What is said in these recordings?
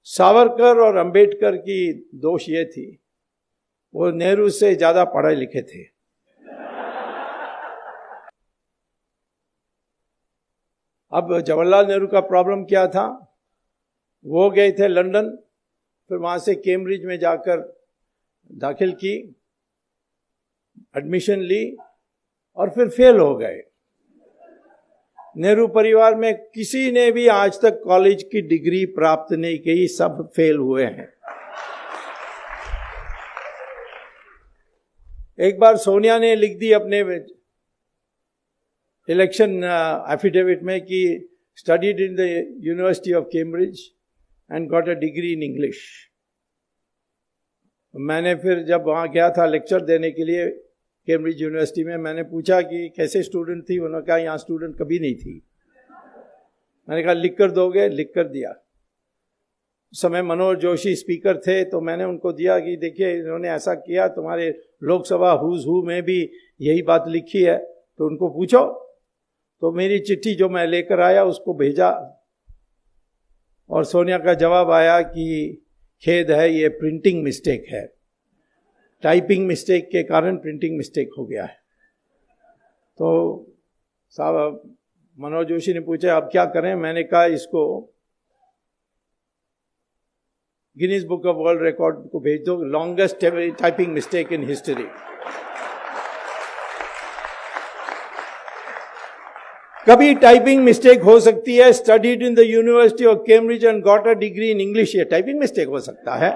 सावरकर और अंबेडकर की दोष ये थी, वो नेहरू से ज्यादा पढ़े लिखे थे। अब जवाहरलाल नेहरू का प्रॉब्लम क्या था, वो गए थे लंदन, फिर वहां से कैम्ब्रिज में जाकर दाखिल की, एडमिशन ली और फिर फेल हो गए। नेहरू परिवार में किसी ने भी आज तक कॉलेज की डिग्री प्राप्त नहीं की, सब फेल हुए हैं। एक बार सोनिया ने लिख दी अपने इलेक्शन एफिडेविट में कि studied in the university of Cambridge and got a degree in English. मैंने फिर जब वहाँ गया था लेक्चर देने के लिए कैम्ब्रिज यूनिवर्सिटी में, मैंने पूछा कि कैसे स्टूडेंट थी, उन्होंने कहा यहाँ स्टूडेंट कभी नहीं थी। मैंने कहा लिख कर दोगे, लिख कर दिया। उस समय मनोहर जोशी स्पीकर थे, तो मैंने उनको दिया कि देखिए इन्होंने ऐसा किया, तुम्हारे लोकसभा हुज हू में भी यही बात लिखी है, तो उनको पूछो। तो मेरी चिट्ठी जो मैं लेकर आया उसको भेजा और सोनिया का जवाब आया कि खेद है, ये प्रिंटिंग मिस्टेक है, टाइपिंग मिस्टेक के कारण प्रिंटिंग मिस्टेक हो गया है। तो साहब मनोहर जोशी ने पूछा अब क्या करें, मैंने कहा इसको Guinness book of world record को भेज दो, longest typing mistake in history. कभी टाइपिंग मिस्टेक हो सकती है, studied in the university of Cambridge and got a degree in English, ये टाइपिंग मिस्टेक हो सकता है।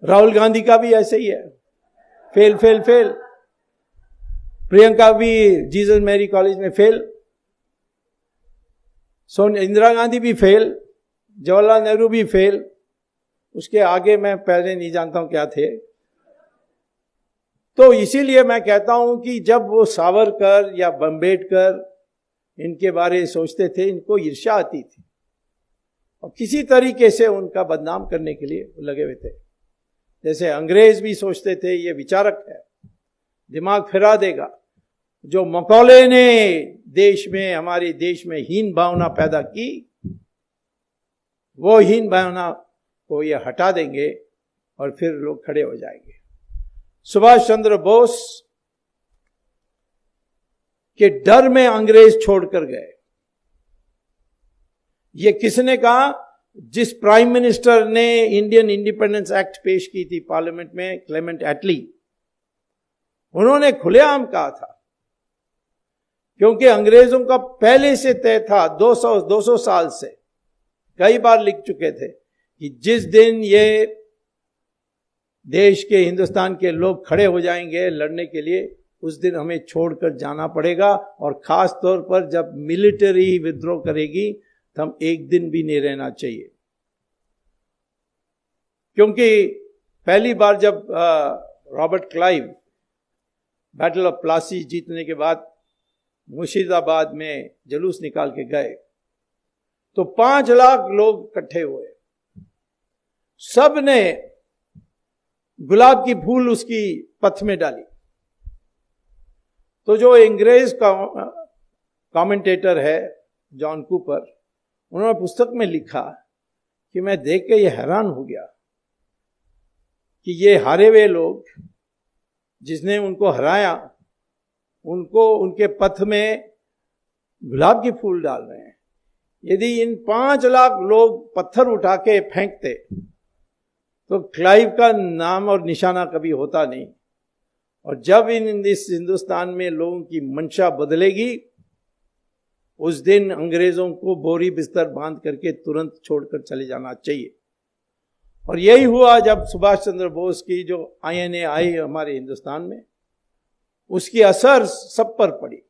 राहुल गांधी का भी ऐसे ही है, फेल फेल फेल। प्रियंका भी जीसस मैरी कॉलेज में फेल, इंदिरा गांधी भी फेल, जवाहरलाल नेहरू भी फेल, उसके आगे मैं पहले नहीं जानता हूं क्या थे। तो इसीलिए मैं कहता हूं कि जब वो सावरकर या अम्बेडकर इनके बारे में सोचते थे, इनको ईर्ष्या आती थी और किसी तरीके से उनका बदनाम करने के लिए लगे हुए थे। जैसे अंग्रेज भी सोचते थे ये विचारक है, दिमाग फिरा देगा। जो मकौले ने देश में, हमारे देश में हीन भावना पैदा की, वो हीन भावना को ये हटा देंगे और फिर लोग खड़े हो जाएंगे। सुभाष चंद्र बोस के डर में अंग्रेज छोड़कर गए। ये किसने कहा? जिस प्राइम मिनिस्टर ने इंडियन इंडिपेंडेंस एक्ट पेश की थी पार्लियामेंट में, क्लेमेंट एटली, उन्होंने खुलेआम कहा था, क्योंकि अंग्रेजों का पहले से तय था, 200 साल से कई बार लिख चुके थे कि जिस दिन ये देश के, हिंदुस्तान के लोग खड़े हो जाएंगे लड़ने के लिए, उस दिन हमें छोड़कर जाना पड़ेगा। और खास तौर पर जब मिलिट्री विद्रोह करेगी तो हम एक दिन भी नहीं रहना चाहिए। क्योंकि पहली बार जब Robert Clive battle of Plassey जीतने के बाद मुर्शिदाबाद में जुलूस निकाल के गए, तो 5 लाख लोग इकट्ठे हुए, सब ने गुलाब की फूल उसकी पथ में डाली। तो जो अंग्रेज का कमेंटेटर है जॉन कूपर, उन्होंने पुस्तक में लिखा कि मैं देख के ये हैरान हो गया कि ये हारे हुए लोग, जिसने उनको हराया, उनको उनके पथ में गुलाब के फूल डाल रहे हैं। यदि इन 5 लाख लोग पत्थर उठा के फेंकते तो क्लाइव का नाम और निशाना कभी होता नहीं। और जब इस हिंदुस्तान में लोगों की मंशा बदलेगी, उस दिन अंग्रेजों को बोरी बिस्तर बांध करके तुरंत छोड़कर चले जाना चाहिए। और यही हुआ जब सुभाष चंद्र बोस की जो INA आई हमारे हिंदुस्तान में, उसकी असर सब पर पड़ी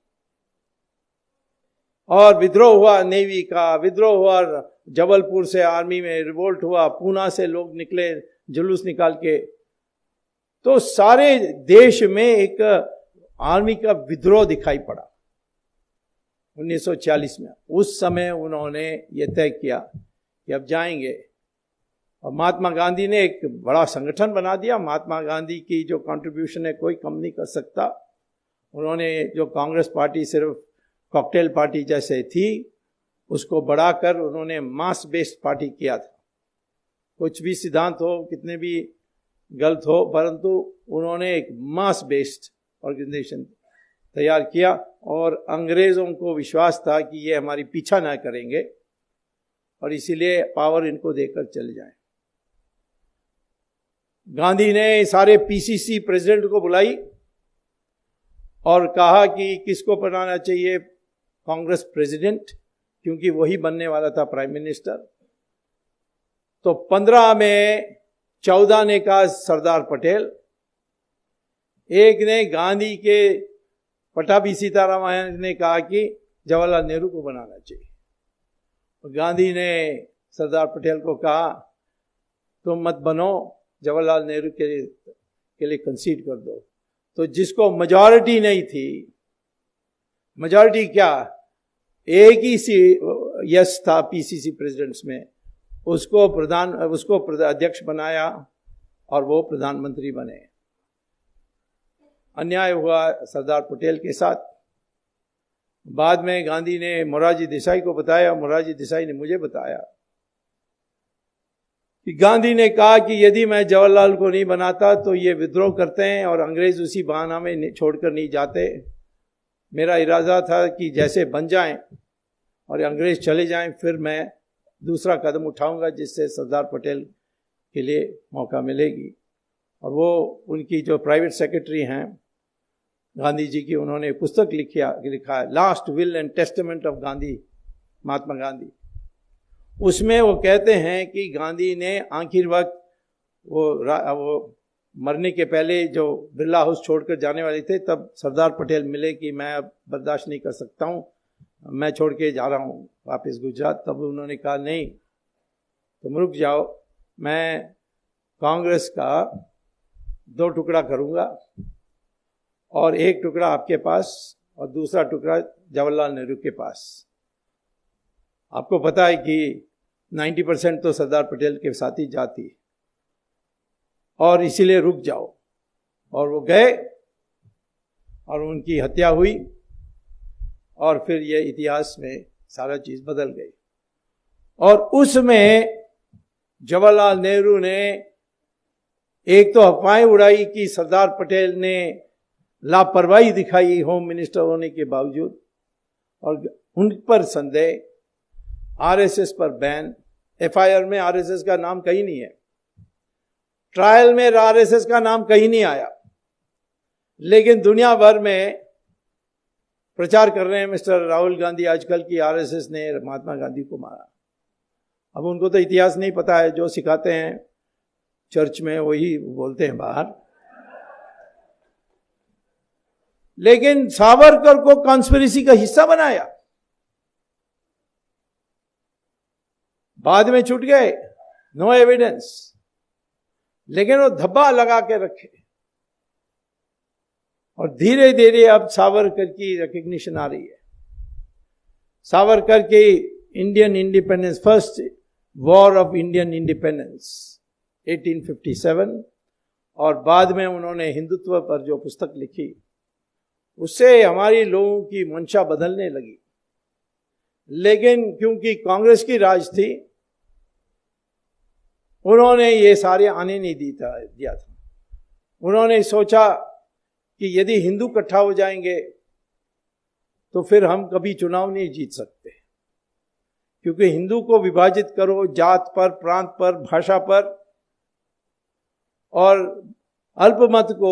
और विद्रोह हुआ, नेवी का विद्रोह हुआ, जबलपुर से आर्मी में रिवोल्ट हुआ, पूना से लोग निकले जुलूस निकाल के, तो सारे देश में एक आर्मी का विद्रोह दिखाई पड़ा 1940 में। उस समय उन्होंने ये तय किया कि अब जाएंगे, और महात्मा गांधी ने एक बड़ा संगठन बना दिया। महात्मा गांधी की जो कंट्रीब्यूशन है कोई कम नहीं कर सकता। उन्होंने जो कांग्रेस पार्टी सिर्फ कॉकटेल पार्टी जैसे थी, उसको बढ़ाकर उन्होंने मास बेस्ड पार्टी किया था। कुछ भी सिद्धांत हो, कितने भी गलत हो, परंतु उन्होंने एक मास बेस्ड ऑर्गेनाइजेशन तैयार किया और अंग्रेजों को विश्वास था कि ये हमारी पीछा ना करेंगे और इसीलिए पावर इनको देकर चले जाएं। गांधी ने सारे पीसीसी प्रेसिडेंट को बुलाई और कहा कि किसको बनाना चाहिए कांग्रेस प्रेसिडेंट, क्योंकि वही बनने वाला था प्राइम मिनिस्टर। तो 15 में 14 ने कहा सरदार पटेल, एक ने गांधी के पटाभी सीतारामन ने कहा कि जवाहरलाल नेहरू को बनाना चाहिए। और गांधी ने सरदार पटेल को कहा तुम मत बनो, जवाहरलाल नेहरू के लिए कंसीड कर दो। तो जिसको मेजॉरिटी नहीं थी, मेजॉरिटी क्या, एक ही यस था पीसीसी प्रेसिडेंट्स में, उसको अध्यक्ष बनाया और वो प्रधानमंत्री बने। अन्याय हुआ सरदार पटेल के साथ। बाद में गांधी ने मोरारजी देसाई को बताया, मोरारजी देसाई ने मुझे बताया कि गांधी ने कहा कि यदि मैं जवाहरलाल को नहीं बनाता तो ये विद्रोह करते हैं और अंग्रेज उसी बहाना में छोड़कर नहीं जाते। मेरा इरादा था कि जैसे बन जाएं और अंग्रेज चले जाएं, फिर मैं दूसरा कदम उठाऊंगा जिससे सरदार पटेल के लिए मौका मिलेगी। और वो उनकी जो प्राइवेट सेक्रेटरी हैं गांधी जी की, उन्होंने पुस्तक लिखा है last will and testament of Gandhi, Mahatma Gandhi. उसमें वो कहते हैं कि गांधी ने आखिर वक्त वो मरने के पहले जो बिरला हाउस छोड़कर जाने वाले थे, तब सरदार पटेल मिले कि मैं अब बर्दाश्त नहीं कर सकता हूँ, मैं छोड़ के जा रहा हूँ वापस गुजरात। तब उन्होंने कहा नहीं, तुम रुक जाओ, मैं कांग्रेस का 2 टुकड़ा करूँगा और एक टुकड़ा आपके पास और दूसरा टुकड़ा जवाहरलाल नेहरू के पास। आपको पता है कि 90% तो सरदार पटेल के साथ ही जाती, और इसीलिए रुक जाओ। और वो गए और उनकी हत्या हुई और फिर ये इतिहास में सारा चीज बदल गई। और उसमें जवाहरलाल नेहरू ने एक तो अफवाहें उड़ाई कि सरदार पटेल ने लापरवाही दिखाई होम मिनिस्टर होने के बावजूद, और उन पर संदेह। आरएसएस पर बैन, एफआईआर में आरएसएस का नाम कहीं नहीं है, ट्रायल में आरएसएस का नाम कहीं नहीं आया, लेकिन दुनिया भर में प्रचार कर रहे हैं मिस्टर राहुल गांधी आजकल की आरएसएस ने महात्मा गांधी को मारा। अब उनको तो इतिहास नहीं पता है, जो सिखाते हैं चर्च में वही बोलते हैं बाहर। लेकिन सावरकर को कॉन्स्पिरेसी का हिस्सा बनाया, बाद में छूट गए, नो एविडेंस, लेकिन वो धब्बा लगा के रखे। और धीरे धीरे अब सावरकर की रिकग्निशन आ रही है। सावरकर के Indian independence, first war of Indian independence 1857, और बाद में उन्होंने हिंदुत्व पर जो पुस्तक लिखी, उससे हमारी लोगों की मंशा बदलने लगी। लेकिन क्योंकि कांग्रेस की राज थी, उन्होंने ये सारे आने नहीं दिया था। उन्होंने सोचा कि यदि हिंदू इकट्ठा हो जाएंगे तो फिर हम कभी चुनाव नहीं जीत सकते, क्योंकि हिंदू को विभाजित करो जात पर, प्रांत पर, भाषा पर, और अल्पमत को